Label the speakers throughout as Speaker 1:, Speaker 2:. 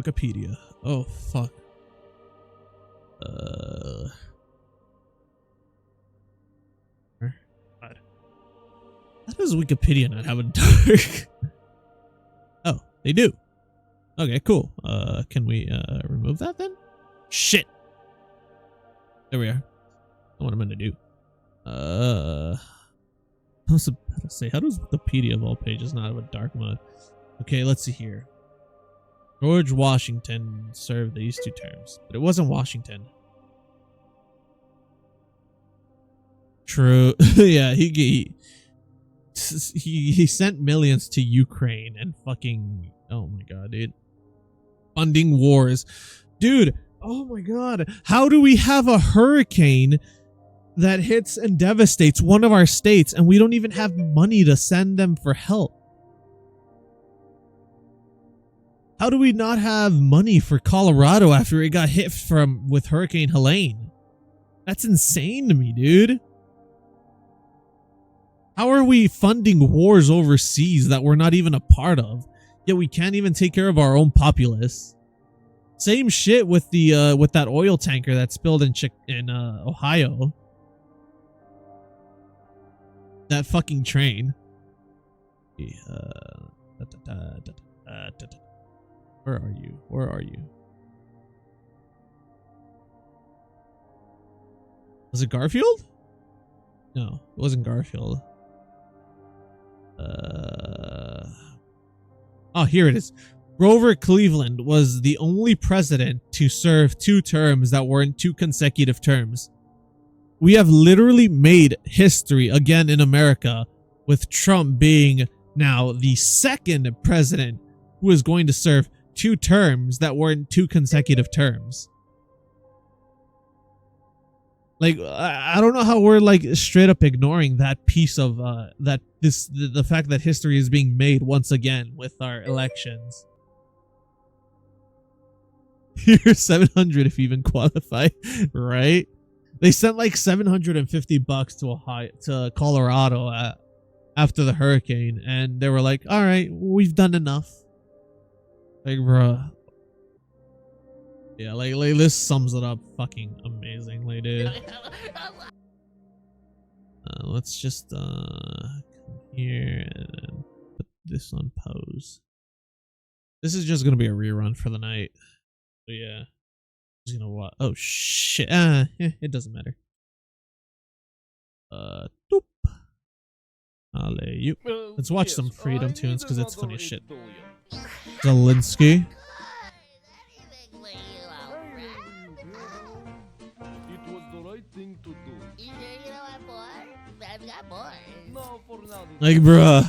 Speaker 1: Wikipedia. Oh fuck. God. How does Wikipedia not have a dark? Oh, they do. Okay, cool. Can we remove that then? Shit. There we are. That's what I'm gonna do. I was about to say, how does Wikipedia of all pages not have a dark mode? Okay, let's see here. George Washington served these 2 terms, but it wasn't Washington. True. Yeah, he sent millions to Ukraine and fucking, oh my god, dude. Funding wars. Dude, oh my god. How do we have a hurricane that hits and devastates one of our states and we don't even have money to send them for help? How do we not have money for Colorado after it got hit with Hurricane Helene? That's insane to me, dude. How are we funding wars overseas that we're not even a part of? Yet we can't even take care of our own populace. Same shit with the with that oil tanker that spilled in Ohio. That fucking train. Where are you? Where are you? Was it Garfield? No, it wasn't Garfield. Oh, here it is. Grover Cleveland was the only president to serve 2 terms that weren't 2 consecutive terms. We have literally made history again in America, with Trump being now the 2nd president who is going to serve 2 terms that weren't 2 consecutive terms. Like, I don't know how we're like straight up ignoring that piece of the fact that history is being made once again with our elections. Here's 700 if you even qualify, right? They sent like $750 to Colorado after the hurricane, and they were like, "All right, we've done enough." Like, bruh. Yeah, like this sums it up fucking amazingly, dude. Let's just come here and put this on pause. This is just gonna be a rerun for the night. So yeah, just gonna watch. Oh shit! It doesn't matter. Doop. You. Let's watch some Freedom Tunes because it's funny as shit. Zelensky. Like, bruh.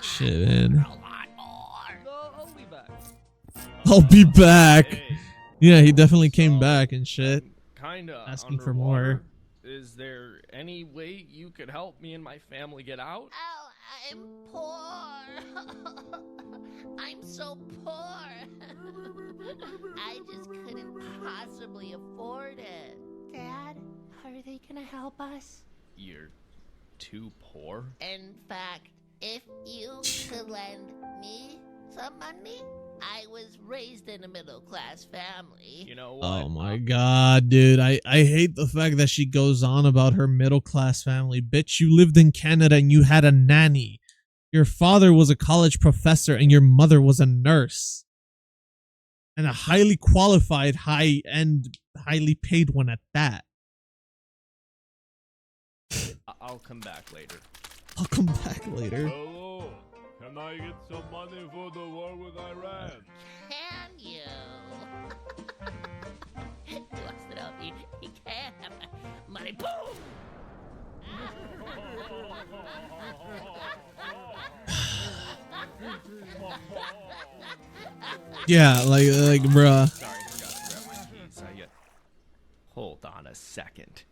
Speaker 1: Shit, man. I'll be back. Yeah, he definitely came back and shit.
Speaker 2: Kinda
Speaker 1: asking for more.
Speaker 2: Is there any way you could help me and my family get out?
Speaker 3: Oh, I'm poor. I'm so poor. I just couldn't possibly afford it. Dad, are they gonna help us?
Speaker 2: You're too poor?
Speaker 3: In fact, if you could lend me some money, I was raised in a middle-class family.
Speaker 2: You know what?
Speaker 1: Oh my god, dude. I hate the fact that she goes on about her middle-class family. Bitch, you lived in Canada and you had a nanny. Your father was a college professor and your mother was a nurse. And a highly qualified, high-end, highly paid one at that.
Speaker 2: I'll come back later.
Speaker 1: I'll come back later.
Speaker 4: Hello, can I get some money for the war with Iran?
Speaker 3: Can you? He wants to know if he can have my money. Boom!
Speaker 1: Yeah, like, bruh.
Speaker 2: Sorry, I forgot to grab my keys. Hold on a second.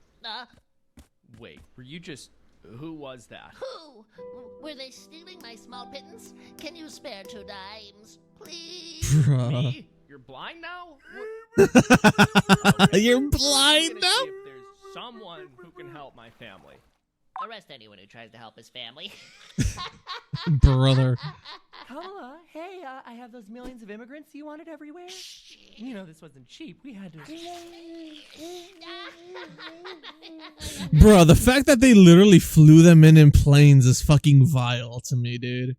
Speaker 2: Wait, were you just... Who was that?
Speaker 3: Who? Were they stealing my small pittance? Can you spare 2 dimes, please?
Speaker 1: Bruh.
Speaker 2: Me? You're blind now?
Speaker 1: You're
Speaker 2: I'm
Speaker 1: blind
Speaker 2: gonna
Speaker 1: now?
Speaker 2: see if there's someone who can help my family.
Speaker 3: Arrest anyone who tries to help his family.
Speaker 1: Brother.
Speaker 5: Kamala,
Speaker 2: I have those millions of immigrants you wanted everywhere. You know, this wasn't cheap. We had to.
Speaker 1: Bro, the fact that they literally flew them in planes is fucking vile to me, dude.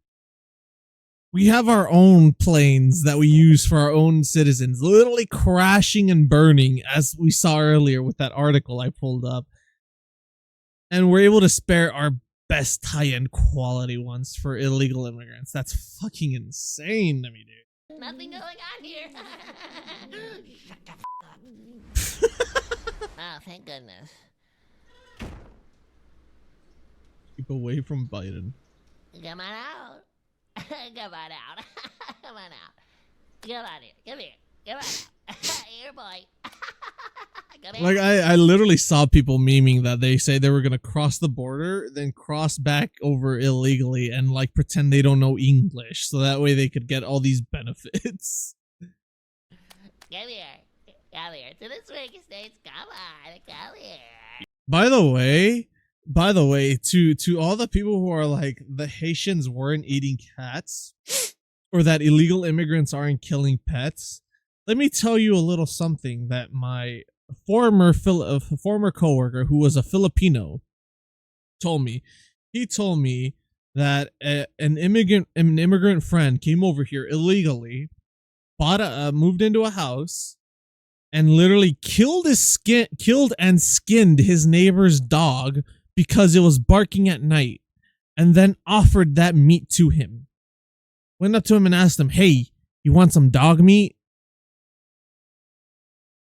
Speaker 1: We have our own planes that we use for our own citizens, literally crashing and burning, as we saw earlier with that article I pulled up. And we're able to spare our best high-end quality ones for illegal immigrants. That's fucking insane to me, dude.
Speaker 3: Nothing going on here. Shut the up. Oh, thank goodness.
Speaker 1: Keep away from Biden.
Speaker 3: Come on out. Come on out. Come on out. Come on here. Come here. Come on out. Here, boy. Come here.
Speaker 1: Like, I literally saw people memeing that they say they were gonna cross the border, then cross back over illegally and, like, pretend they don't know English, so that way they could get all these benefits.
Speaker 3: Come here. Come here. To the swing states. Come on. Come here.
Speaker 1: By the way, to all the people who are like, the Haitians weren't eating cats, or that illegal immigrants aren't killing pets, let me tell you a little something that my former coworker, who was a Filipino, told me. He told me that an immigrant friend came over here illegally, moved into a house, and literally killed and skinned his neighbor's dog because it was barking at night, and then offered that meat to him. Went up to him and asked him, "Hey, you want some dog meat?"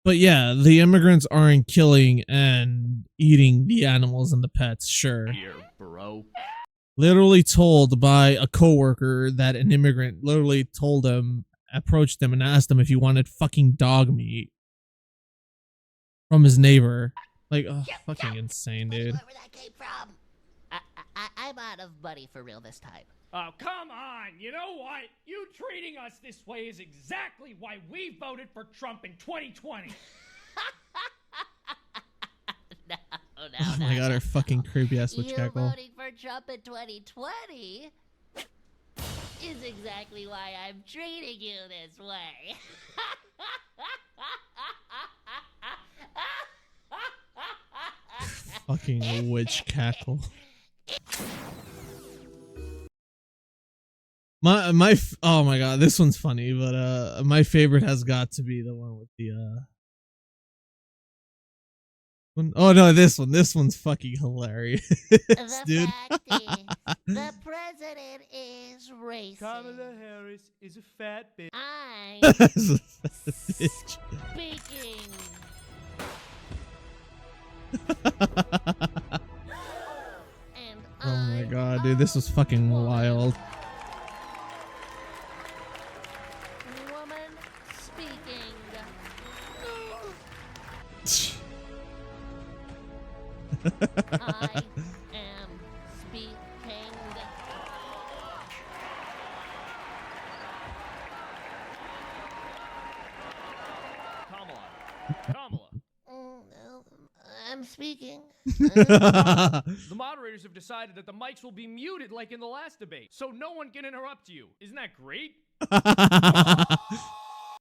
Speaker 1: But yeah, the immigrants aren't killing and eating the animals and the pets, sure.
Speaker 2: Here, bro.
Speaker 1: Literally told by a coworker that an immigrant literally approached him and asked him if he wanted fucking dog meat from his neighbor. Like, oh, fucking insane, dude.
Speaker 3: Where that came from? I'm out of money for real this time.
Speaker 5: Oh, come on. You know what? You treating us this way is exactly why we voted for Trump in 2020.
Speaker 3: No,
Speaker 1: Oh my god, our fucking creepy ass witch
Speaker 3: you
Speaker 1: cackle.
Speaker 3: voting for Trump in 2020 is exactly why I'm treating you this way.
Speaker 1: Fucking witch cackle. Oh my god, this one's funny, but my favorite has got to be the one with the oh no, this one's fucking hilarious,
Speaker 3: The
Speaker 1: dude.
Speaker 3: fact is, the president is racist.
Speaker 5: Kamala Harris is a fat bitch.
Speaker 3: I'm
Speaker 1: Bitch.
Speaker 3: speaking. And
Speaker 1: Oh my
Speaker 3: I'm
Speaker 1: god, dude, this was fucking wild.
Speaker 3: woman speaking. I am speaking.
Speaker 2: Kamala.
Speaker 3: I'm speaking.
Speaker 5: The moderators have decided that the mics will be muted like in the last debate, so no one can interrupt you. Isn't that great?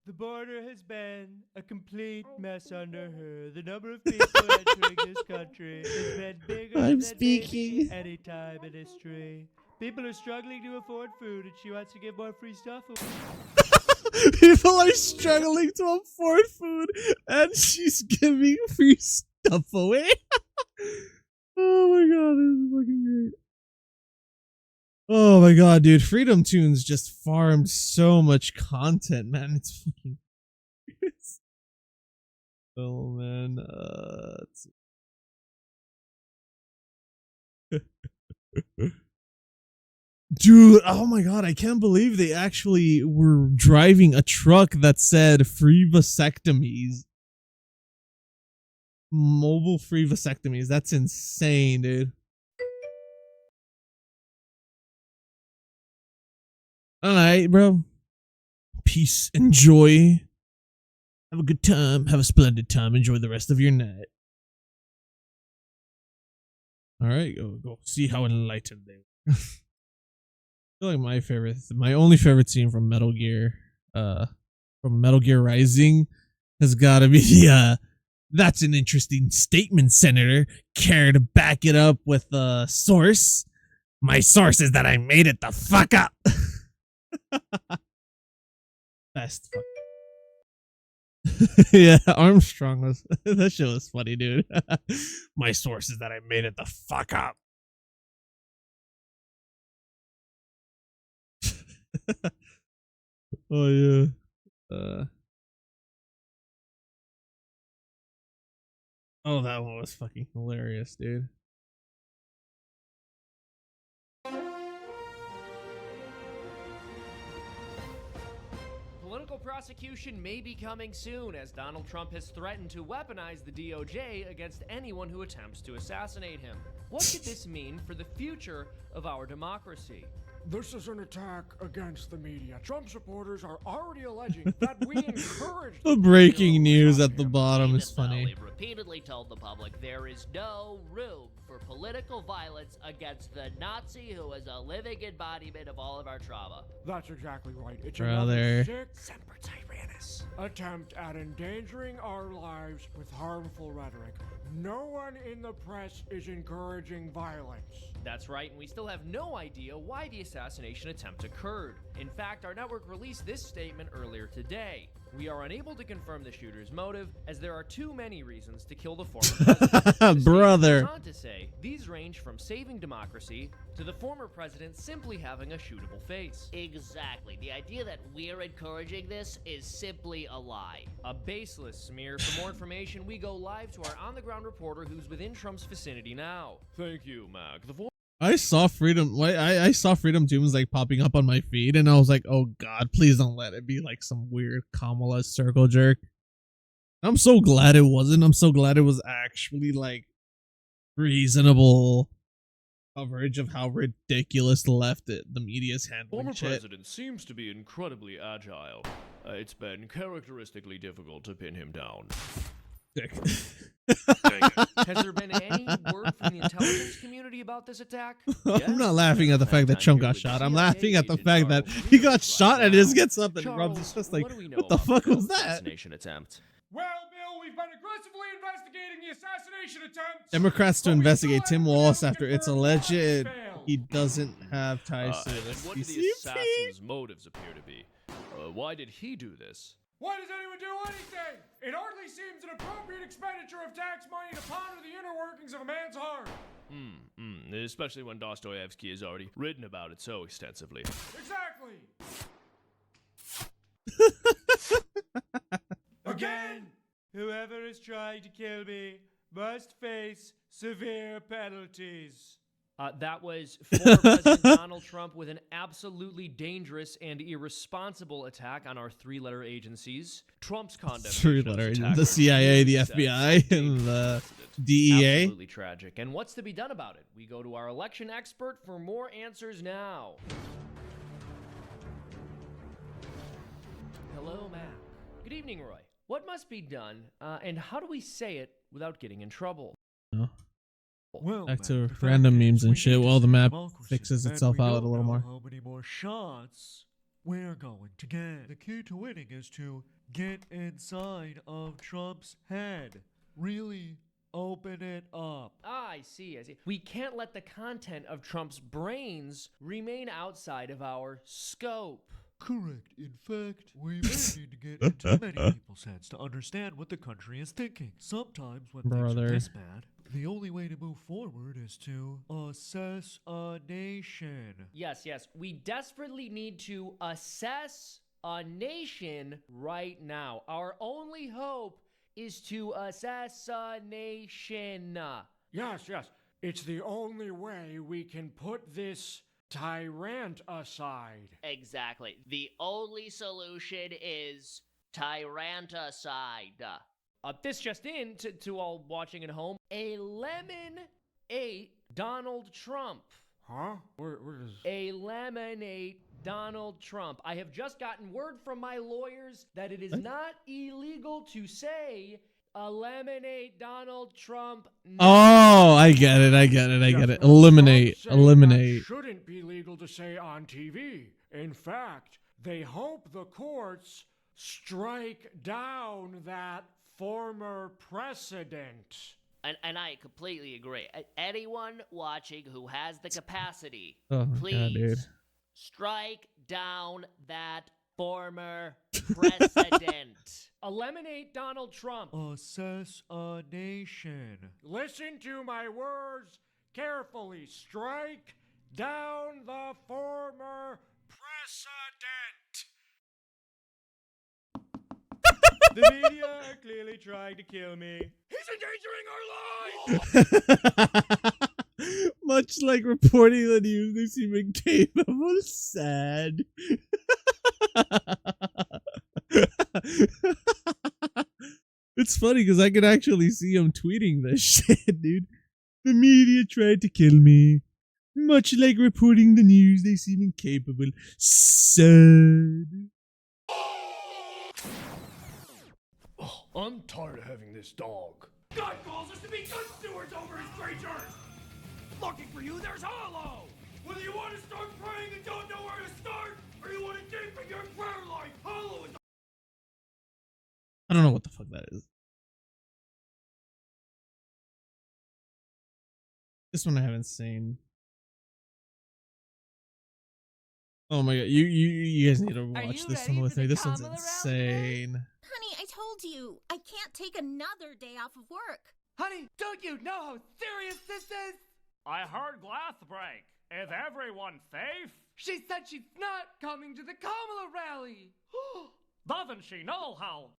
Speaker 5: The border has been a complete mess under her. The number of people entering this country has been bigger
Speaker 1: I'm
Speaker 5: than
Speaker 1: speaking.
Speaker 5: maybe any time in history. People are struggling to afford food, and she wants to give more free stuff away.
Speaker 1: People are struggling to afford food, and she's giving free stuff away. Oh my god, this is fucking great. Oh my god, dude, Freedom Toons just farmed so much content, man. It's fucking. Oh man, dude, oh my god, I can't believe they actually were driving a truck that said free vasectomies. Mobile free vasectomies. That's insane, dude. Alright, bro. Peace. Enjoy. Have a good time. Have a splendid time. Enjoy the rest of your night. Alright, go see how enlightened they were. feel like my only favorite scene from Metal Gear, Rising, has got to be the that's an interesting statement, Senator. Care to back it up with a source? My source is that I made it the fuck up. Best fuck. Yeah, Armstrong was that shit was funny, dude. My source is that I made it the fuck up. Oh yeah. Oh, that one was fucking hilarious, dude.
Speaker 5: Political prosecution may be coming soon, as Donald Trump has threatened to weaponize the DOJ against anyone who attempts to assassinate him. What could this mean for the future of our democracy?
Speaker 6: This is an attack against the media. Trump supporters are already alleging that we encouraged
Speaker 1: The breaking news at the bottom is funny.
Speaker 3: We've repeatedly told the public there is no room for political violence against the Nazi who is a living embodiment of all of our trauma.
Speaker 6: That's exactly right. It's
Speaker 1: Brother.
Speaker 6: another sick
Speaker 2: Semper Tyrannis.
Speaker 6: attempt at endangering our lives with harmful rhetoric. No one in the press is encouraging violence.
Speaker 5: That's right, and we still have no idea why the assassination attempt occurred. In fact, our network released this statement earlier today. We are unable to confirm the shooter's motive, as there are too many reasons to kill the former president. The
Speaker 1: Brother.
Speaker 5: statement goes on to say, these range from saving democracy to the former president simply having a shootable face.
Speaker 3: Exactly. The idea that we're encouraging this is simply a lie.
Speaker 5: A baseless smear. For more information, we go live to our on-the-ground reporter who's within Trump's vicinity now.
Speaker 4: Thank you, Mac.
Speaker 1: I saw Freedom. I saw Freedom Toons like popping up on my feed, and I was like, "Oh God, please don't let it be like some weird Kamala circle jerk." I'm so glad it wasn't. I'm so glad it was actually like reasonable coverage of how ridiculous the media's handling
Speaker 4: Former
Speaker 1: shit.
Speaker 4: president seems to be incredibly agile. It's been characteristically difficult to pin him down.
Speaker 1: Dick.
Speaker 5: Has there been any word from the intelligence community about this attack?
Speaker 1: I'm not laughing at the fact that Trump got shot. I'm laughing at the fact that he got shot and just gets up and rubs his fist like,
Speaker 5: what do we know
Speaker 1: what the
Speaker 5: about
Speaker 1: fuck
Speaker 5: the
Speaker 1: was that?
Speaker 5: assassination attempt?
Speaker 6: Well, Bill, we've been aggressively investigating the assassination attempt.
Speaker 1: Democrats to
Speaker 6: But we
Speaker 1: investigate
Speaker 6: still
Speaker 1: Tim
Speaker 6: haven't been
Speaker 1: Walsh
Speaker 6: able to
Speaker 1: after it's
Speaker 6: confirm
Speaker 1: alleged
Speaker 6: why it failed.
Speaker 1: he doesn't have ties to
Speaker 4: And
Speaker 1: the
Speaker 4: what do the
Speaker 1: CCP.
Speaker 4: assassin's motives appear to be? Why did he do this?
Speaker 6: Why does anyone do anything? It hardly seems an appropriate expenditure of tax money to ponder the inner workings of a man's heart.
Speaker 4: Especially when Dostoevsky has already written about it so extensively.
Speaker 6: Exactly. Again, whoever is trying to kill me must face severe penalties.
Speaker 5: That was former President Donald Trump with an absolutely dangerous and irresponsible attack on our three-letter agencies. Trump's condemnation of this
Speaker 1: Three-letter
Speaker 5: attack
Speaker 1: the
Speaker 5: are
Speaker 1: CIA, the
Speaker 5: dangerous
Speaker 1: FBI,
Speaker 5: acts of
Speaker 1: and the
Speaker 5: precedent.
Speaker 1: DEA.
Speaker 5: Absolutely tragic. And what's to be done about it? We go to our election expert for more answers now. Hello, Mac. Good evening, Roy. What must be done, and how do we say it without getting in trouble?
Speaker 6: Well,
Speaker 1: Back
Speaker 6: man,
Speaker 1: to
Speaker 6: the fact
Speaker 1: random
Speaker 6: is,
Speaker 1: memes and
Speaker 6: we
Speaker 1: shit
Speaker 6: need to
Speaker 1: while the
Speaker 6: see
Speaker 1: map
Speaker 6: democracy,
Speaker 1: fixes
Speaker 6: and
Speaker 1: itself
Speaker 6: we
Speaker 1: out a
Speaker 6: don't
Speaker 1: little
Speaker 6: know
Speaker 1: more.
Speaker 6: how many more shots we're going to get. The key to winning is to get inside of Trump's head. Really open it up.
Speaker 5: Ah, I see. We can't let the content of Trump's brains remain outside of our scope.
Speaker 6: Correct. In fact, we may need to get into many people's heads to understand what the country is thinking. Sometimes when things
Speaker 1: Brother.
Speaker 6: are this bad, the only way to move forward is to assess a nation.
Speaker 5: Yes, we desperately need to assess a nation right now. Our only hope is to assess a nation.
Speaker 6: Yes. It's the only way we can put this tyrant aside.
Speaker 3: Exactly. The only solution is tyranticide.
Speaker 5: This just in to all watching at home. A lemon ate Donald Trump.
Speaker 6: Huh? Where is...
Speaker 5: A lemon ate Donald Trump. I have just gotten word from my lawyers that it is not illegal to say Eliminate Donald Trump.
Speaker 1: Oh, I get it. Eliminate.
Speaker 6: That shouldn't be legal to say on TV. In fact, they hope the courts strike down that former precedent.
Speaker 3: And I completely agree. Anyone watching who has the capacity,
Speaker 1: Oh my
Speaker 3: please
Speaker 1: God, dude.
Speaker 3: strike down that former precedent.
Speaker 5: Eliminate Donald Trump.
Speaker 6: Assassination. Listen to my words carefully. Strike down the former precedent. The media are clearly trying to kill me. He's endangering our lives!
Speaker 1: Much like reporting the news, they seem incapable. Sad. It's funny because I can actually see him tweeting this shit, dude. The media tried to kill me. Much like reporting the news, they seem incapable. Sad.
Speaker 4: I'm tired of having this dog.
Speaker 5: God calls us to be good stewards over his creatures. Looking for you, there's Hollow. Whether you want to start praying and don't know where to start, or you want to deepen your prayer life, Hollow is.
Speaker 1: I don't know what the fuck that is. This one I haven't seen. Oh my God, you guys need to watch this one with me. This one's insane.
Speaker 7: Honey, I told you, I can't take another day off of work.
Speaker 5: Honey, don't you know how serious this is?
Speaker 8: I heard glass break. Is everyone safe?
Speaker 5: She said she's not coming to the Kamala rally.
Speaker 8: Doesn't she know how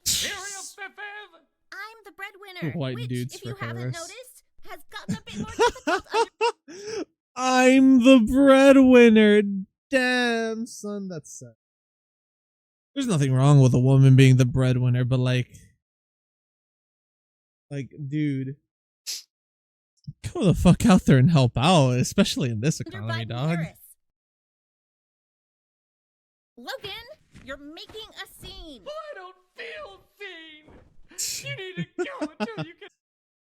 Speaker 8: serious this is?
Speaker 7: I'm the breadwinner,
Speaker 1: White
Speaker 7: which,
Speaker 1: dudes
Speaker 7: if you
Speaker 1: for
Speaker 7: haven't
Speaker 1: Harris.
Speaker 7: noticed, has gotten a bit more difficult
Speaker 1: I'm the breadwinner. Damn, son, that's sad. There's nothing wrong with a woman being the breadwinner, but like, dude, go the fuck out there and help out, especially in this
Speaker 7: under
Speaker 1: economy,
Speaker 7: Biden
Speaker 1: dog.
Speaker 7: Harris. Logan, you're making a scene.
Speaker 5: I don't feel seen. You need to kill until you can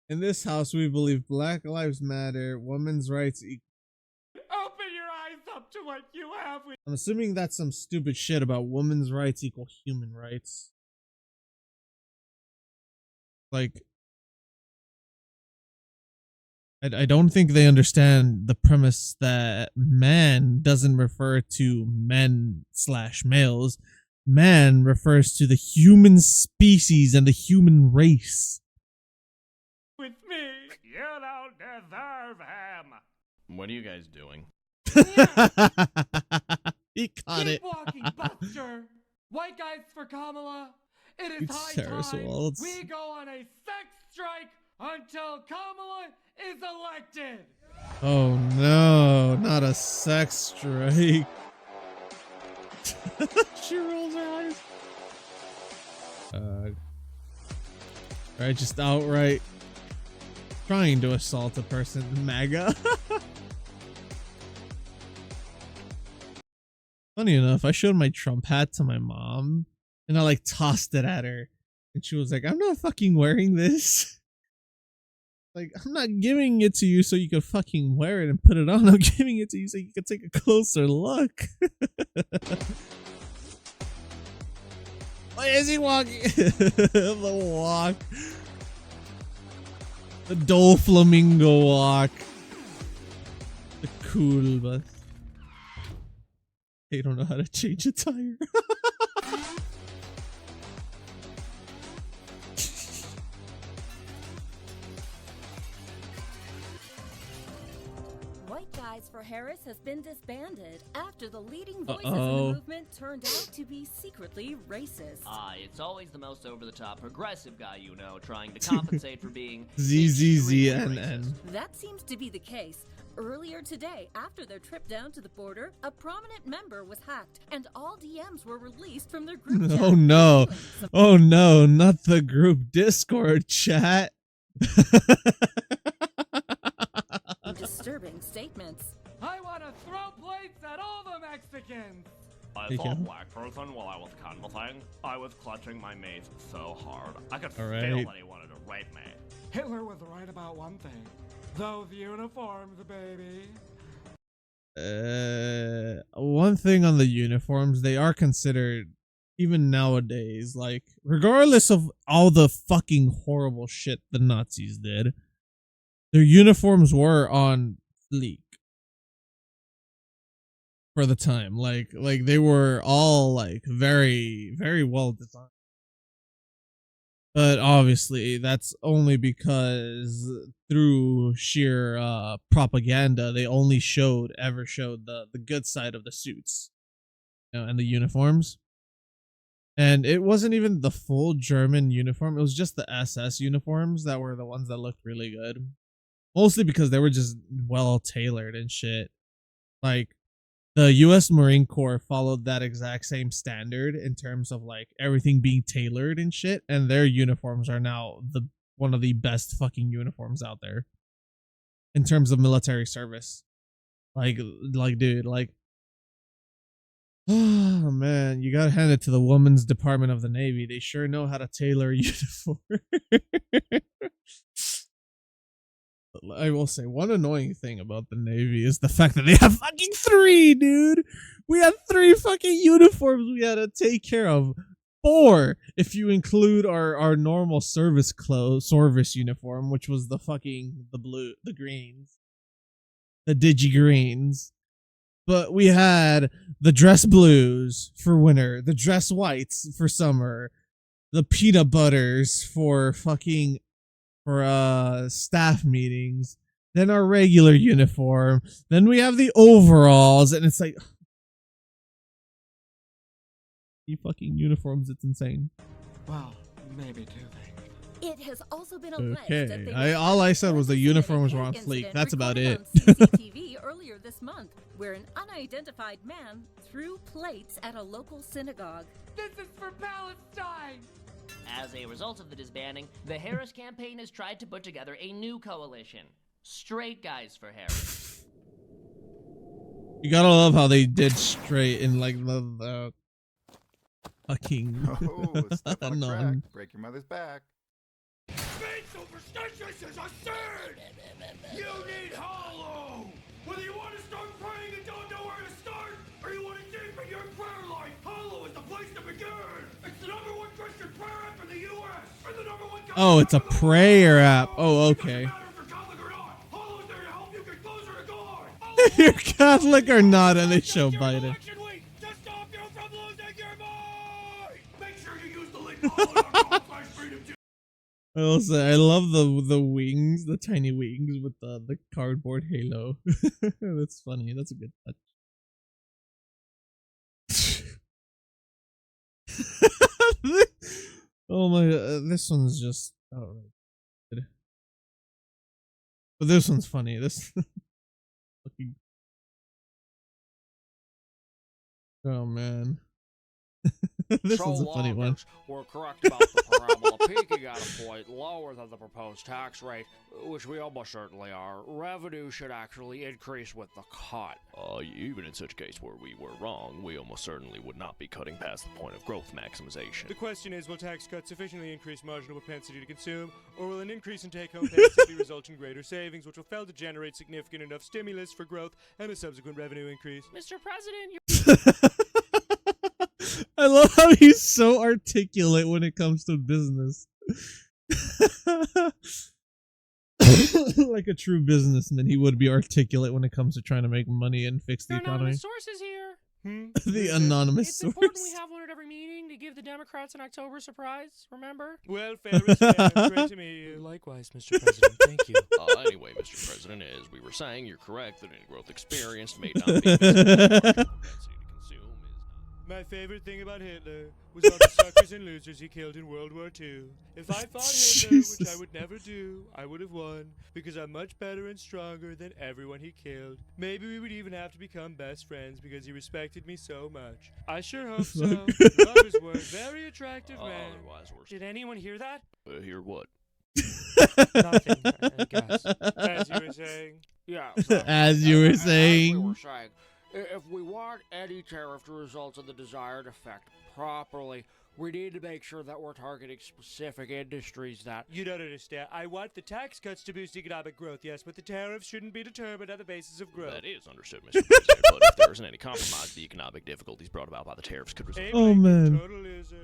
Speaker 1: In this house, we believe Black Lives Matter, women's rights equal.
Speaker 5: open your eyes up to what you have with.
Speaker 1: I'm assuming that's some stupid shit about women's rights equal human rights. Like, I don't think they understand the premise that man doesn't refer to men/males. Man refers to the human species and the human race.
Speaker 5: With me.
Speaker 8: You don't deserve him.
Speaker 2: What are you guys doing?
Speaker 1: He caught
Speaker 5: Keep
Speaker 1: it.
Speaker 5: walking, Buster. White guys for Kamala. It is
Speaker 1: It's
Speaker 5: high
Speaker 1: Sarah's
Speaker 5: time
Speaker 1: Waltz.
Speaker 5: we go on a sex strike until Kamala is elected.
Speaker 1: Oh no, not a sex strike. She rolls her eyes. Right, just outright trying to assault a person. MAGA. Funny enough, I showed my Trump hat to my mom and I like tossed it at her. And she was like, I'm not fucking wearing this. Like, I'm not giving it to you so you can fucking wear it and put it on. I'm giving it to you so you can take a closer look. Why is he walking? The walk. The Dole Flamingo walk. The cool bus. They don't know how to change a tire.
Speaker 7: White Guys for Harris has been disbanded after the leading voices in
Speaker 1: Uh-oh.
Speaker 7: the movement turned out to be secretly racist.
Speaker 3: It's always the most over-the-top progressive guy you know, trying to compensate for being
Speaker 1: ZZZNN.
Speaker 3: racist.
Speaker 7: That seems to be the case. Earlier today, after their trip down to the border, a prominent member was hacked, and all DMs were released from their group chat.
Speaker 1: Oh no. Oh no, not the group Discord chat.
Speaker 7: Disturbing statements.
Speaker 5: I want to throw plates at all the Mexicans.
Speaker 8: I
Speaker 1: Take
Speaker 8: saw a
Speaker 1: care.
Speaker 8: black person while I was canvassing. I was clutching my mace so hard, I could
Speaker 1: All
Speaker 8: feel
Speaker 1: right.
Speaker 8: that he wanted to rape me.
Speaker 6: Hitler was right about one thing. Those uniforms, baby.
Speaker 1: One thing on the uniforms, they are considered, even nowadays, like, regardless of all the fucking horrible shit the Nazis did, their uniforms were on fleek for the time. Like they were all like very, very well designed. But obviously, that's only because through sheer propaganda, they only ever showed the good side of the suits, you know, and the uniforms. And it wasn't even the full German uniform; it was just the SS uniforms that were the ones that looked really good. Mostly because they were just well tailored and shit. Like, the U.S. Marine Corps followed that exact same standard in terms of like everything being tailored and shit, and their uniforms are now one of the best fucking uniforms out there in terms of military service. Like, dude, like, oh man, you gotta hand it to the Women's Department of the Navy. They sure know how to tailor a uniform. I will say, one annoying thing about the Navy is the fact that they have fucking 3, dude. We had 3 fucking uniforms we had to take care of. 4, if you include our normal service uniform, which was the greens, the digi greens. But we had the dress blues for winter, the dress whites for summer, the peanut butters for staff meetings, then our regular uniform, then we have the overalls, and it's like, you fucking uniforms, it's insane.
Speaker 6: Well, maybe 2 things.
Speaker 7: It has also been alleged that they
Speaker 1: Okay, all I said was the uniforms were on fleek. That's about it.
Speaker 7: On CCTV earlier this month, where an unidentified man threw plates at a local synagogue.
Speaker 5: This is for Palestine!
Speaker 3: As a result of the disbanding, the Harris campaign has tried to put together a new coalition. Straight guys for Harris.
Speaker 1: You gotta love how they did straight in like the fucking
Speaker 9: Oh, step on a crack,
Speaker 1: non.
Speaker 9: break your mother's back.
Speaker 8: Being superstitious is a sin! You need hollow! Whether you want to start praying and don't know where to start, or you want to deepen your prayer life, hollow is the place to begin! It's the #1 Christian prayer app in the U.S. and the #1
Speaker 1: Oh, it's a prayer app. Oh, okay.
Speaker 8: It doesn't matter if you're Catholic or not. Hollow's there to help you get closer to God.
Speaker 1: You're Catholic or not, and they show Biden.
Speaker 8: Election week to stop you from losing your mind. Make sure you use the link hollow.com/freedom.
Speaker 1: I will say, I love the wings, the tiny wings with the cardboard halo. That's funny. That's a good touch. Oh my, this one's just outright good. But this one's funny. This fucking, oh man. This one's a funny one.
Speaker 8: We're correct about the parabola peaking at a point lower than the proposed tax rate, which we almost certainly are. Revenue should actually increase with the cut.
Speaker 4: Even in such case where we were wrong, we almost certainly would not be cutting past the point of growth maximization.
Speaker 10: The question is, will tax cuts sufficiently increase marginal propensity to consume, or will an increase in take-home pay simply result in greater savings, which will fail to generate significant enough stimulus for growth and a subsequent revenue increase?
Speaker 5: Mr. President,
Speaker 1: I love how he's so articulate when it comes to business. Like a true businessman, he would be articulate when it comes to trying to make money and fix the economy.
Speaker 5: anonymous sources here.
Speaker 1: The anonymous
Speaker 5: It's
Speaker 1: source.
Speaker 5: important we have one at every meeting to give the Democrats an October surprise, remember?
Speaker 10: Well, fair is fair. Great to meet you. Likewise, Mr. President. Thank you.
Speaker 4: Anyway, Mr. President, as we were saying, you're correct that any growth experienced may not be visible. Marginal propensity to consume is not.
Speaker 10: My favorite thing about Hitler was all the suckers and losers he killed in World War II. If I fought Hitler, which I would never do, I would have won, because I'm much better and stronger than everyone he killed. Maybe we would even have to become best friends because he respected me so much. I sure hope so. Love his work. Very attractive man.
Speaker 4: Otherwise, we're
Speaker 10: Did anyone hear that?
Speaker 4: hear what?
Speaker 10: Nothing, I guess. As you were saying.
Speaker 8: Yeah.
Speaker 1: As you were saying.
Speaker 8: As we were saying,
Speaker 6: If we want any tariff to result in the desired effect properly, we need to make sure that we're targeting specific industries that...
Speaker 10: You don't understand. I want the tax cuts to boost economic growth, yes, but the tariffs shouldn't be determined on the basis of growth.
Speaker 4: That is understood, Mr. President, but if there isn't any compromise, the economic difficulties brought about by the tariffs could result.
Speaker 1: Oh, man.
Speaker 10: Total loser.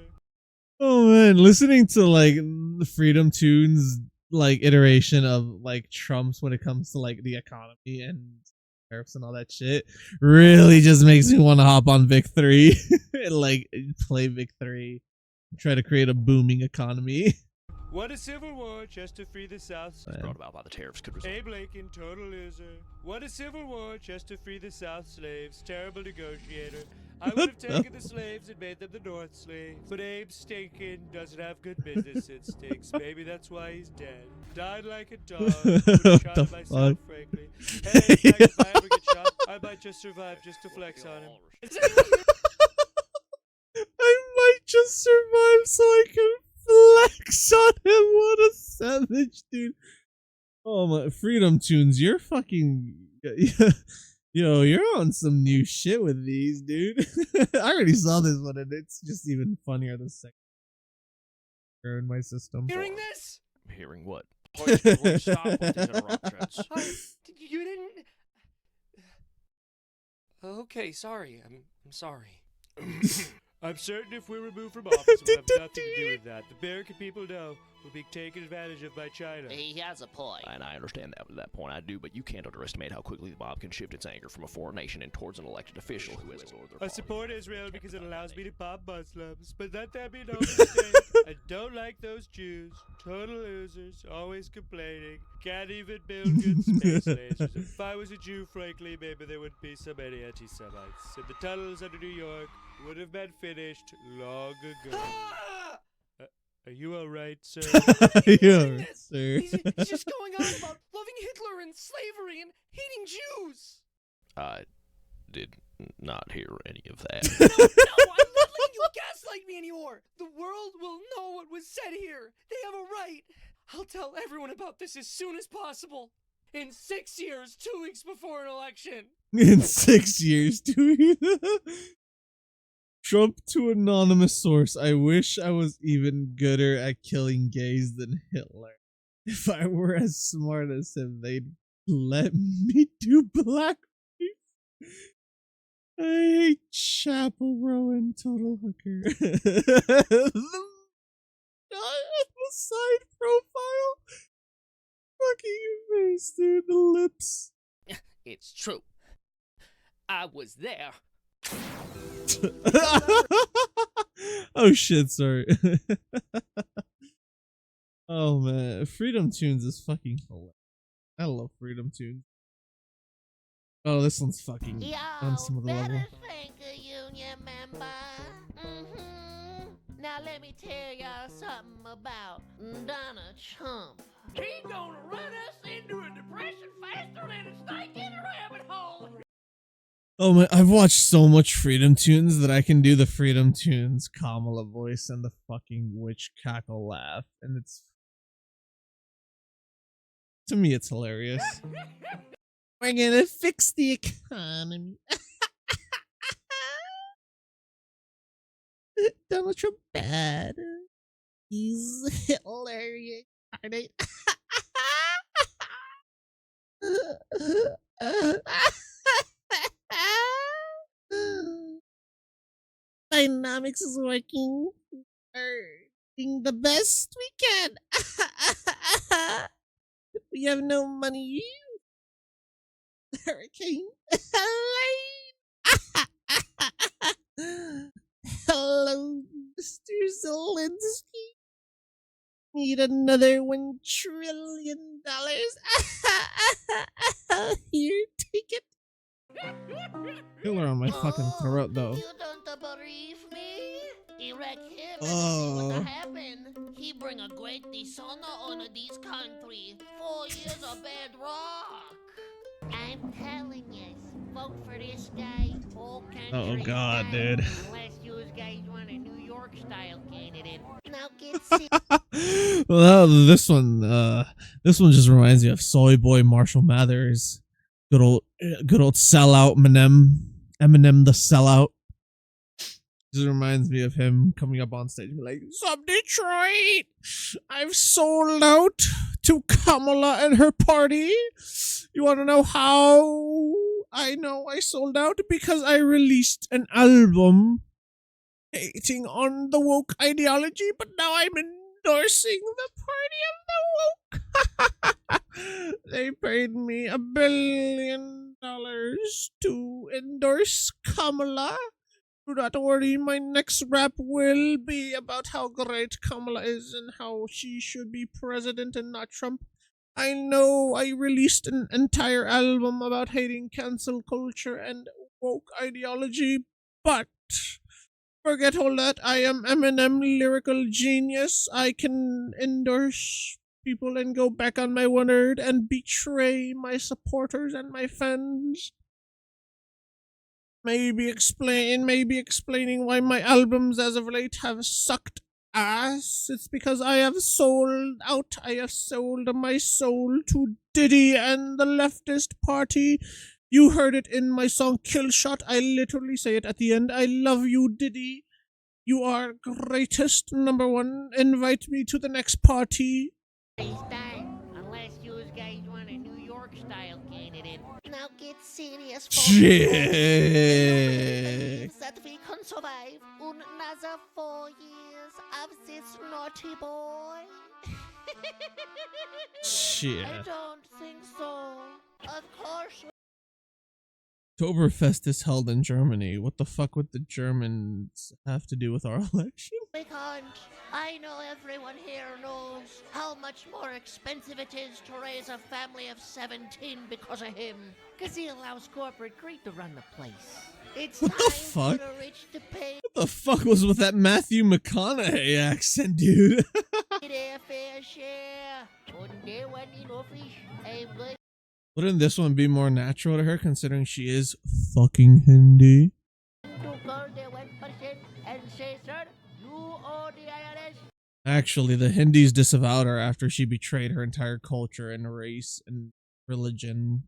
Speaker 1: Oh man, listening to like the Freedom Toons like iteration of like Trump's when it comes to like the economy and tariffs and all that shit really just makes me want to hop on Vic 3 and like play Vic 3, try to create a booming economy.
Speaker 10: What a civil war just to free the South.
Speaker 4: Brought about by the tariffs could result.
Speaker 10: Abe Lincoln, total loser. What a civil war just to free the South slaves. Terrible negotiator. I would have taken the slaves and made them the North slaves. But Abe stinking doesn't have good business instincts. Maybe that's why he's dead. Died like a dog. Would've shot myself, frankly. Hey, in fact, if I ever get shot, I might just survive just to flex on him.
Speaker 1: I might just survive so I can flex on him. What a savage, dude. Oh my, Freedom Toons, you're fucking... Yo, you're on some new shit with these, dude. I already saw this one, and it's just even funnier the second in my system.
Speaker 5: Hearing this?
Speaker 4: Hearing what?
Speaker 2: Please, please stop with these interruptions.
Speaker 5: You didn't... Okay, sorry. I'm sorry.
Speaker 10: I'm certain if we're removed from office, we'll have nothing to do with that. The American people know we're being taken advantage of by China.
Speaker 3: He has a point.
Speaker 4: And I understand that point, I do, but you can't underestimate how quickly the mob can shift its anger from a foreign nation and towards an elected official who has lowered their
Speaker 10: I
Speaker 4: quality.
Speaker 10: support Israel because it allows me to pop Muslims, but let that be no mistake. I don't like those Jews. Total losers, always complaining. Can't even build good space lasers. If I was a Jew, frankly, maybe there wouldn't be so many anti-Semites. And the tunnels under New York would have been finished long ago. Are you alright, sir?
Speaker 1: Yeah, sir.
Speaker 5: He's just going on about loving Hitler and slavery and hating Jews.
Speaker 4: I did not hear any of that.
Speaker 5: No, I'm not letting you gaslight me anymore. The world will know what was said here. They have a right. I'll tell everyone about this as soon as possible. In 6 years, 2 weeks before an election.
Speaker 1: In 6 years, 2 years. Trump to anonymous source. I wish I was even gooder at killing gays than Hitler. If I were as smart as him, they'd let me do blackface. I hate Chapel Rowan, total hooker. The side profile. Fucking face, dude. The lips.
Speaker 5: It's true. I was there.
Speaker 1: Oh shit, sorry. Oh man, Freedom Toons is fucking hilarious. I love Freedom Toons. Oh, this one's fucking on some of the level.
Speaker 3: Better thank a union member. Now let me tell y'all something about Donald Trump.
Speaker 8: He's gonna run us into a depression faster than a snake in a rabbit hole.
Speaker 1: Oh man, I've watched so much Freedom Toons that I can do the Freedom Toons Kamala voice and the fucking witch cackle laugh, and it's, to me, it's hilarious. We're gonna fix the economy. Donald Trump bad. He's hilarious. Dynamics is working. We're doing the best we can. We have no money. Hurricane Hello, Mr. Zelensky. Need another $1 trillion. Here, take it. Killer on my fucking throat, though.
Speaker 3: You don't believe me? Erect him
Speaker 1: Oh.
Speaker 3: what happened. He bring a great dishonor on this country. 4 years of bad rock. I'm telling you, vote for this guy. Whole country.
Speaker 1: Oh god, dude.
Speaker 3: Unless you guys want a New York style candidate. Now get sick.
Speaker 1: Well, this one just reminds me of Soy Boy Marshall Mathers. Good old sellout Eminem. Eminem the sellout. This reminds me of him coming up on stage and be like, "Some Detroit, I've sold out to Kamala and her party. You want to know how I know I sold out? Because I released an album hating on the woke ideology, but now I'm endorsing the party of the woke." They paid me $1 billion to endorse Kamala. Do not worry, my next rap will be about how great Kamala is and how she should be president and not Trump. I know I released an entire album about hating cancel culture and woke ideology, but forget all that. I am Eminem, lyrical genius. I can endorse people and go back on my word and betray my supporters and my fans. Maybe explaining why my albums as of late have sucked ass. It's because I have sold out. I have sold my soul to Diddy and the leftist party. You heard it in my song Kill Shot. I literally say it at the end. I love you, Diddy. You are greatest, number one. Invite me to the next party.
Speaker 3: Unless you guys want a New York style candidate. Now get serious.
Speaker 1: Shit.
Speaker 3: That we can survive another 4 years of this naughty boy.
Speaker 1: Shit.
Speaker 3: I don't think so. Of course.
Speaker 1: Oktoberfest is held in Germany. What the fuck would the Germans have to do with our election?
Speaker 3: We can't. I know everyone here knows how much more expensive it is to raise a family of 17 because of him. Because he allows corporate greed to run the place. It's
Speaker 1: What the
Speaker 3: time
Speaker 1: fuck?
Speaker 3: for the rich to pay
Speaker 1: What the fuck was with that Matthew McConaughey accent, dude?
Speaker 3: their fair share. Onde one no fish. I'm going
Speaker 1: Wouldn't this one be more natural to her, considering she is fucking Hindi?
Speaker 3: to call the 1% and say, sir, you owe the IRS.
Speaker 1: Actually, the Hindis disavowed her after she betrayed her entire culture and race and religion.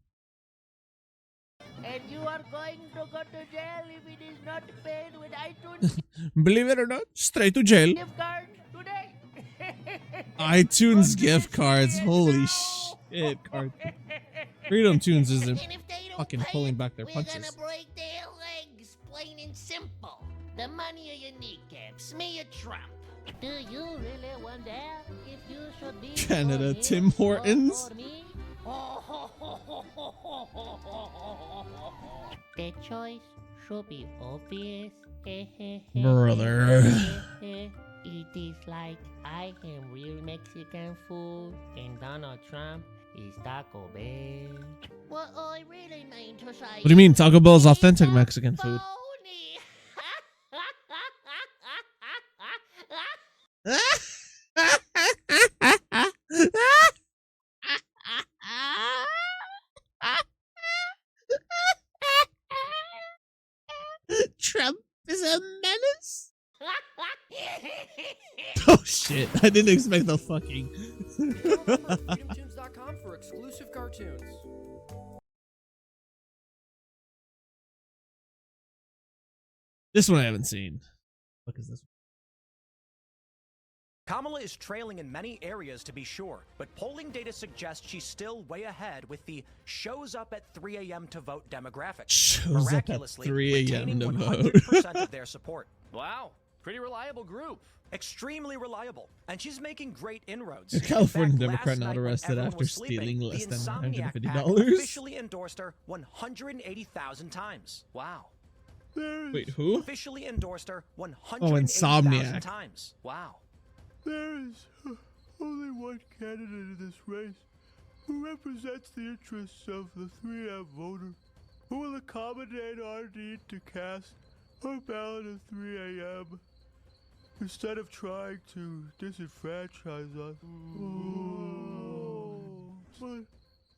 Speaker 3: And you are going to go to jail if it is not paid with iTunes
Speaker 1: Believe it or not, straight to jail.
Speaker 3: gift card today.
Speaker 1: iTunes gift cards, holy shit, card. Freedom Tunes isn't
Speaker 3: And if they don't
Speaker 1: fucking
Speaker 3: pay
Speaker 1: pulling
Speaker 3: it,
Speaker 1: back their
Speaker 3: we're
Speaker 1: punches.
Speaker 3: gonna break their legs, plain and simple. The money or your kneecaps, me or Trump. Do you really wonder if you should be
Speaker 1: Canada,
Speaker 3: for him
Speaker 1: Tim
Speaker 3: or
Speaker 1: Hortons.
Speaker 3: for me? The choice should be obvious.
Speaker 1: Brother.
Speaker 3: It is like I am real Mexican food and Donald Trump is Taco Bell. What I really mean to say.
Speaker 1: What do you mean? Taco Bell is authentic Mexican food.
Speaker 3: Phony.
Speaker 1: Trump is a menace? Oh shit, I didn't expect the fucking.
Speaker 5: FreedomTunes.com for exclusive cartoons.
Speaker 1: This one I haven't seen. What is this?
Speaker 11: Kamala is trailing in many areas to be sure, but polling data suggests she's still way ahead with the shows up at 3 a.m. to vote demographic.
Speaker 1: Shows up at
Speaker 11: Miraculously
Speaker 1: 3 a.m.
Speaker 11: retaining
Speaker 1: to vote.
Speaker 11: 100% of their support.
Speaker 5: Wow, pretty reliable group.
Speaker 11: Extremely reliable, and she's making great inroads.
Speaker 1: A California
Speaker 11: In fact,
Speaker 1: Democrat
Speaker 11: last
Speaker 1: not
Speaker 11: night when
Speaker 1: arrested
Speaker 11: everyone
Speaker 1: after
Speaker 11: was sleeping,
Speaker 1: stealing less
Speaker 11: the
Speaker 1: than
Speaker 11: Insomniac
Speaker 1: $150.
Speaker 11: PAC officially endorsed her 180,000 times. Wow.
Speaker 1: Wait, who?
Speaker 11: Officially endorsed her
Speaker 1: Oh,
Speaker 11: 180,000
Speaker 1: Insomniac.
Speaker 11: times. Wow.
Speaker 10: There is only one candidate in this race who represents the interests of the 3M voter, who will accommodate our need to cast our ballot at 3 a.m. instead of trying to disenfranchise us. But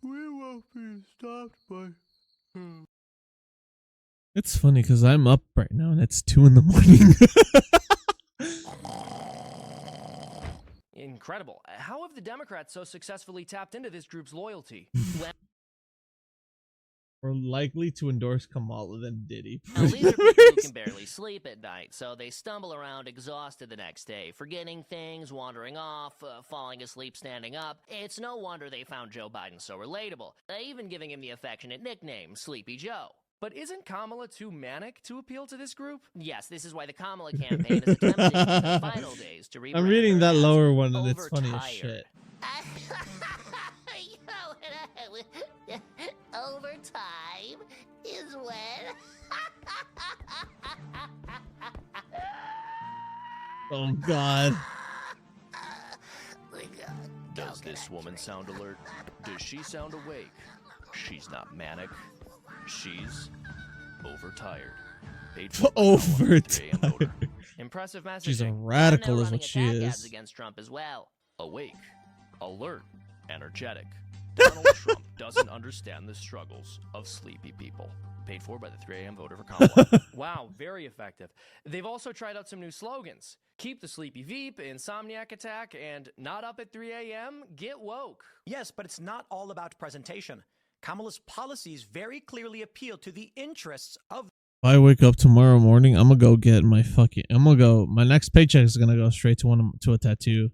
Speaker 10: we won't be stopped by...
Speaker 1: It's funny because I'm up right now and it's 2 in the morning.
Speaker 5: Incredible. How have the Democrats so successfully tapped into this group's loyalty?
Speaker 1: More likely to endorse Kamala than Diddy.
Speaker 12: Now, these are people who can barely sleep at night, so they stumble around exhausted the next day, forgetting things, wandering off, falling asleep standing up. It's no wonder they found Joe Biden so relatable, even giving him the affectionate nickname Sleepy Joe.
Speaker 5: But isn't Kamala too manic to appeal to this group?
Speaker 12: Yes, this is why the Kamala campaign is attempting in the final days to rebrand
Speaker 1: I'm reading that
Speaker 12: her as
Speaker 1: lower one and it's funny as
Speaker 12: overtired.
Speaker 1: shit.
Speaker 3: Overtime is when.
Speaker 1: Oh God.
Speaker 2: Does this woman sound alert? Does she sound awake? She's not manic. She's overtired. Paid for by
Speaker 1: Overtired.
Speaker 12: Impressive messaging.
Speaker 1: She's a radical
Speaker 12: And
Speaker 1: is
Speaker 12: they're
Speaker 1: what she
Speaker 12: running attack ads
Speaker 1: is.
Speaker 12: against Trump as well.
Speaker 2: awake, alert, energetic. Donald Trump doesn't understand the struggles of sleepy people. Paid for by the 3 a.m. voter for Kamala.
Speaker 5: Wow, very effective. They've also tried out some new slogans. Keep the sleepy Veep, insomniac attack, and not up at 3 a.m., get woke.
Speaker 11: Yes, but it's not all about presentation. Kamala's policies very clearly appeal to the interests of.
Speaker 1: If I wake up tomorrow morning, I'm gonna go get my my next paycheck is gonna go straight to a tattoo.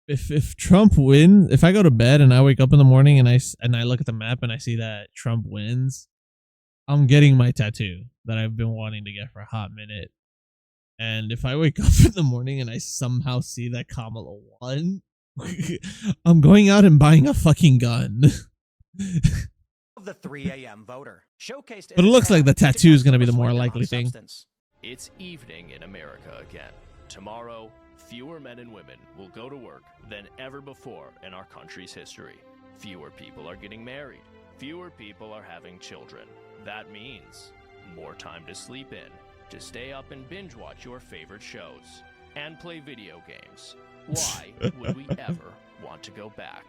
Speaker 1: If Trump wins, if I go to bed and I wake up in the morning and I look at the map and I see that Trump wins, I'm getting my tattoo that I've been wanting to get for a hot minute. And if I wake up in the morning and I somehow see that Kamala won, I'm going out and buying a fucking gun.
Speaker 11: Of the 3 a.m. voter. Showcased.
Speaker 1: But it looks like the tattoo is going to be the more likely thing.
Speaker 2: It's evening in America again. Tomorrow, fewer men and women will go to work than ever before in our country's history. Fewer people are getting married. Fewer people are having children. That means more time to sleep in, to stay up and binge watch your favorite shows, and play video games. Why would we ever want to go back?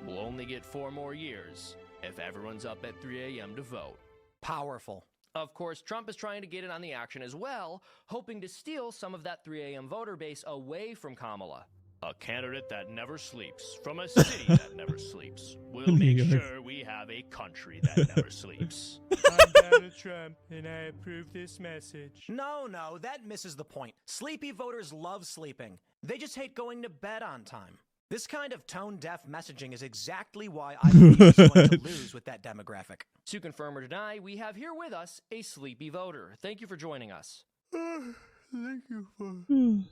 Speaker 2: We'll only get 4 more years if everyone's up at 3 a.m. to vote.
Speaker 11: Powerful.
Speaker 5: Of course, Trump is trying to get in on the action as well, hoping to steal some of that 3 a.m. voter base away from Kamala.
Speaker 2: A candidate that never sleeps from a city that never sleeps will make sure we have a country that never sleeps.
Speaker 10: I'm Donald Trump, and I approve this message.
Speaker 11: No, that misses the point. Sleepy voters love sleeping. They just hate going to bed on time. This kind of tone-deaf messaging is exactly why I believe he's going to lose with that demographic.
Speaker 5: To confirm or deny, we have here with us a sleepy voter. Thank you for joining us.
Speaker 10: Thank you for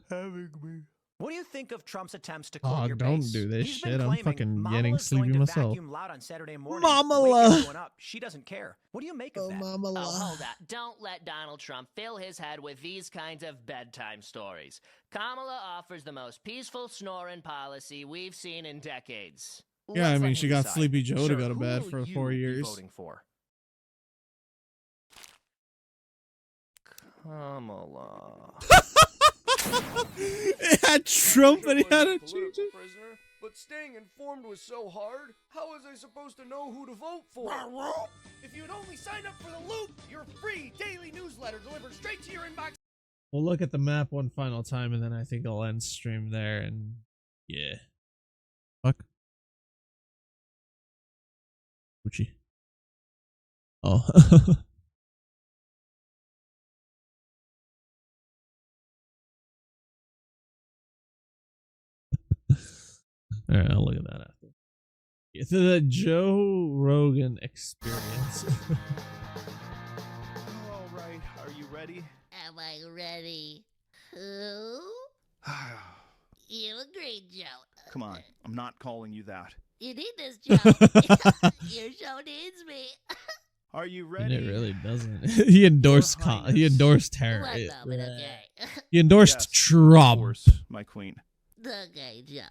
Speaker 10: having me.
Speaker 11: What do you think of Trump's attempts to cool your
Speaker 1: don't
Speaker 11: base?
Speaker 1: do this
Speaker 11: He's been
Speaker 1: shit. I'm
Speaker 11: claiming
Speaker 1: fucking
Speaker 11: Mamala's
Speaker 1: getting
Speaker 11: going
Speaker 1: sleepy
Speaker 11: to
Speaker 1: myself.
Speaker 11: vacuum loud on Saturday morning.
Speaker 1: Mamala.
Speaker 11: Wake everyone up. She doesn't care. What do you make of that?
Speaker 12: Oh, hold that. Don't let Donald Trump fill his head with these kinds of bedtime stories. Kamala offers the most peaceful snoring policy we've seen in decades.
Speaker 1: Yeah, I
Speaker 5: Let's
Speaker 1: mean,
Speaker 5: let
Speaker 1: she
Speaker 5: him
Speaker 1: got
Speaker 5: decide.
Speaker 1: Sleepy Joe to
Speaker 5: Sir,
Speaker 1: go to
Speaker 5: who
Speaker 1: bed
Speaker 5: will
Speaker 1: for
Speaker 5: you
Speaker 1: 4
Speaker 5: be
Speaker 1: years.
Speaker 5: voting for?
Speaker 2: Kamala.
Speaker 1: It had Trump and he had a
Speaker 8: political prisoner, but staying informed was so hard. How was I supposed to know who to vote for? If you'd only sign up for the Loop, your free daily newsletter delivered straight to your inbox.
Speaker 1: We'll look at the map one final time and then I think I'll end stream there and yeah. Fuck. Gucci. Oh. Alright, I'll look at that after. It's the Joe Rogan experience.
Speaker 13: All right, are you ready?
Speaker 3: Am I ready? Who? You agreed, Joe.
Speaker 13: Come on, I'm not calling you that.
Speaker 3: You need this, Joe. Your show needs me.
Speaker 13: Are you
Speaker 1: And
Speaker 13: ready?
Speaker 1: it really doesn't. He endorsed he endorsed terror.
Speaker 3: One moment, okay.
Speaker 1: He endorsed
Speaker 13: Yes,
Speaker 1: Trump.
Speaker 13: Of course, my queen.
Speaker 3: Okay, Joe.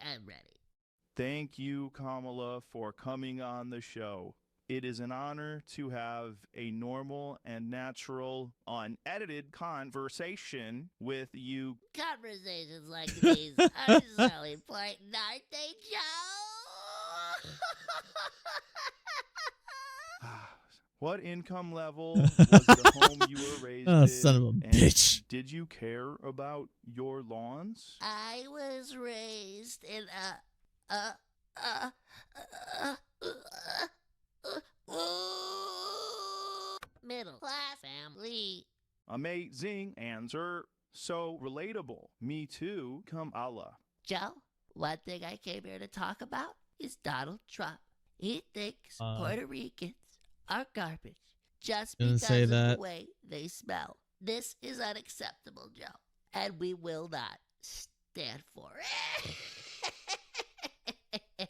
Speaker 3: I'm ready.
Speaker 13: Thank you, Kamala, for coming on the show. It is an honor to have a normal and natural, unedited conversation with you.
Speaker 3: Conversations like these are so important, aren't they, Joe?
Speaker 13: What income level was the home you were raised
Speaker 1: Oh,
Speaker 13: in?
Speaker 1: son of a
Speaker 13: and
Speaker 1: bitch.
Speaker 13: Did you care about your lawns?
Speaker 3: I was raised in middle class family.
Speaker 13: Amazing answer. So relatable. Me too, Kamala.
Speaker 3: Joe, one thing I came here to talk about is Donald Trump. He thinks Puerto Ricans are garbage just
Speaker 1: Didn't
Speaker 3: because
Speaker 1: say
Speaker 3: of
Speaker 1: that.
Speaker 3: the way they smell. This is unacceptable, Joe, and we will not stand for it.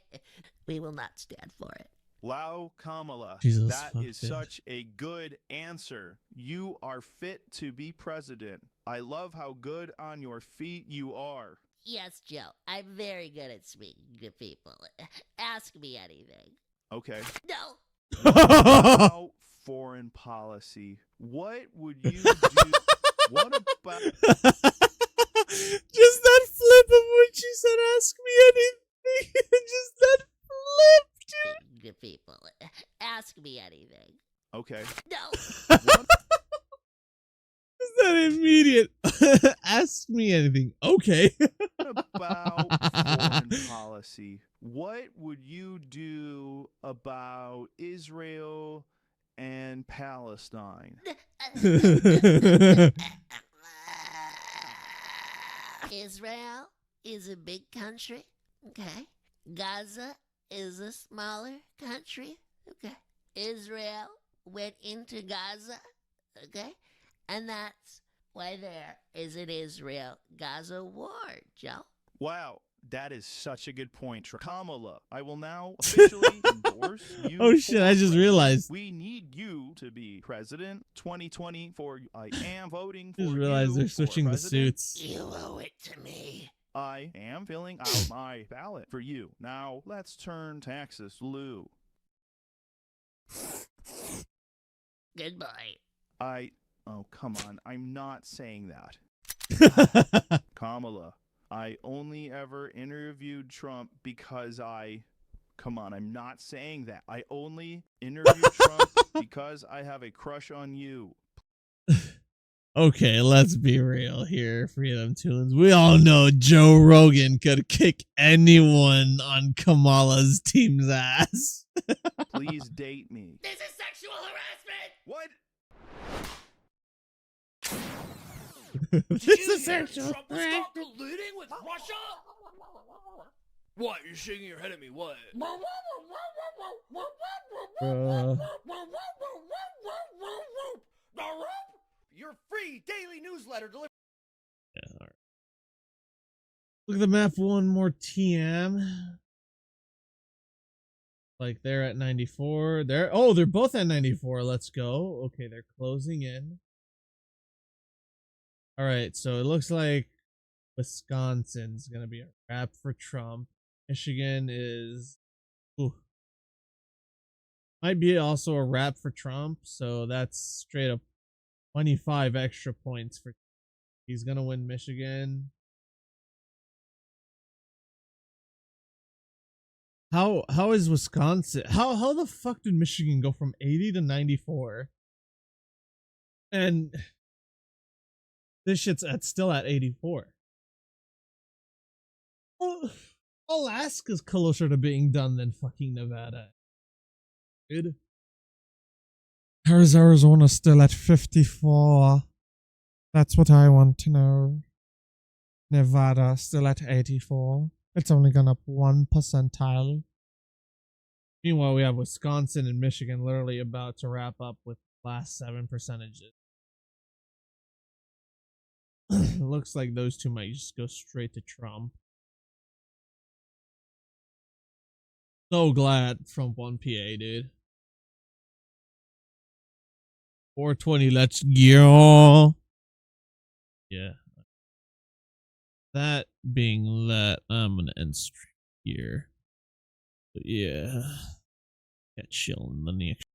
Speaker 3: We will not stand for it.
Speaker 13: Lao Kamala.
Speaker 1: Jesus,
Speaker 13: that
Speaker 1: fuck
Speaker 13: is
Speaker 1: it.
Speaker 13: such a good answer. You are fit to be president. I love how good on your feet you are.
Speaker 3: Yes, Joe, I'm very good at speaking to people. Ask me anything.
Speaker 13: Okay.
Speaker 3: No.
Speaker 13: About foreign policy. What would you do? What about
Speaker 1: Just that flip of when she said, "Ask me anything." Just that flip, dude.
Speaker 3: To people. Ask me anything.
Speaker 13: Okay.
Speaker 3: No.
Speaker 13: What
Speaker 1: Just that immediate. Ask me anything. Okay.
Speaker 13: about foreign policy? What would you do about Israel and Palestine?
Speaker 3: Israel is a big country. Okay. Gaza is a smaller country. Okay. Israel went into Gaza. Okay. And that's why there is an Israel-Gaza war, Joe.
Speaker 13: Wow, that is such a good point, Kamala. I will now officially endorse you.
Speaker 1: Oh shit, I just realized.
Speaker 13: We need you to be president 2024. I am voting for
Speaker 1: Just realized they're
Speaker 13: you for
Speaker 1: switching the
Speaker 13: president.
Speaker 1: suits.
Speaker 3: You owe it to me.
Speaker 13: I am filling out my ballot for you. Now, let's turn Texas Lou.
Speaker 3: Goodbye.
Speaker 13: Oh, come on. I'm not saying that. Kamala, I only ever interviewed Trump because come on, I'm not saying that. I only interviewed Trump because I have a crush on you.
Speaker 1: Okay, let's be real here, Freedom Toons. We all know Joe Rogan could kick anyone on Kamala's team's ass.
Speaker 13: Please date me.
Speaker 3: This is sexual harassment!
Speaker 13: What?
Speaker 1: This is sexual
Speaker 8: Trump will stop colluding with Russia? What? You're shaking your head at me. What? Your free daily newsletter delivered.
Speaker 1: Yeah, all right. Look at the map one more TM. Like they're at 94. They're both at 94. Let's go. Okay, they're closing in. All right, so it looks like Wisconsin's gonna be a wrap for Trump. Michigan is might be also a wrap for Trump, so that's straight up 25 extra points for. He's gonna win Michigan. How is Wisconsin? How the fuck did Michigan go from 80 to 94? And this shit's still at 84. Well, Alaska's closer to being done than fucking Nevada. Dude. How is Arizona still at 54? That's what I want to know. Nevada still at 84. It's only gone up 1 percentile. Meanwhile, we have Wisconsin and Michigan literally about to wrap up with the last 7 percentages. Looks like those two might just go straight to Trump. So glad Trump won PA, dude. 420, let's go. Yeah. That being that, I'm gonna end stream here. But yeah. Catch you in the next.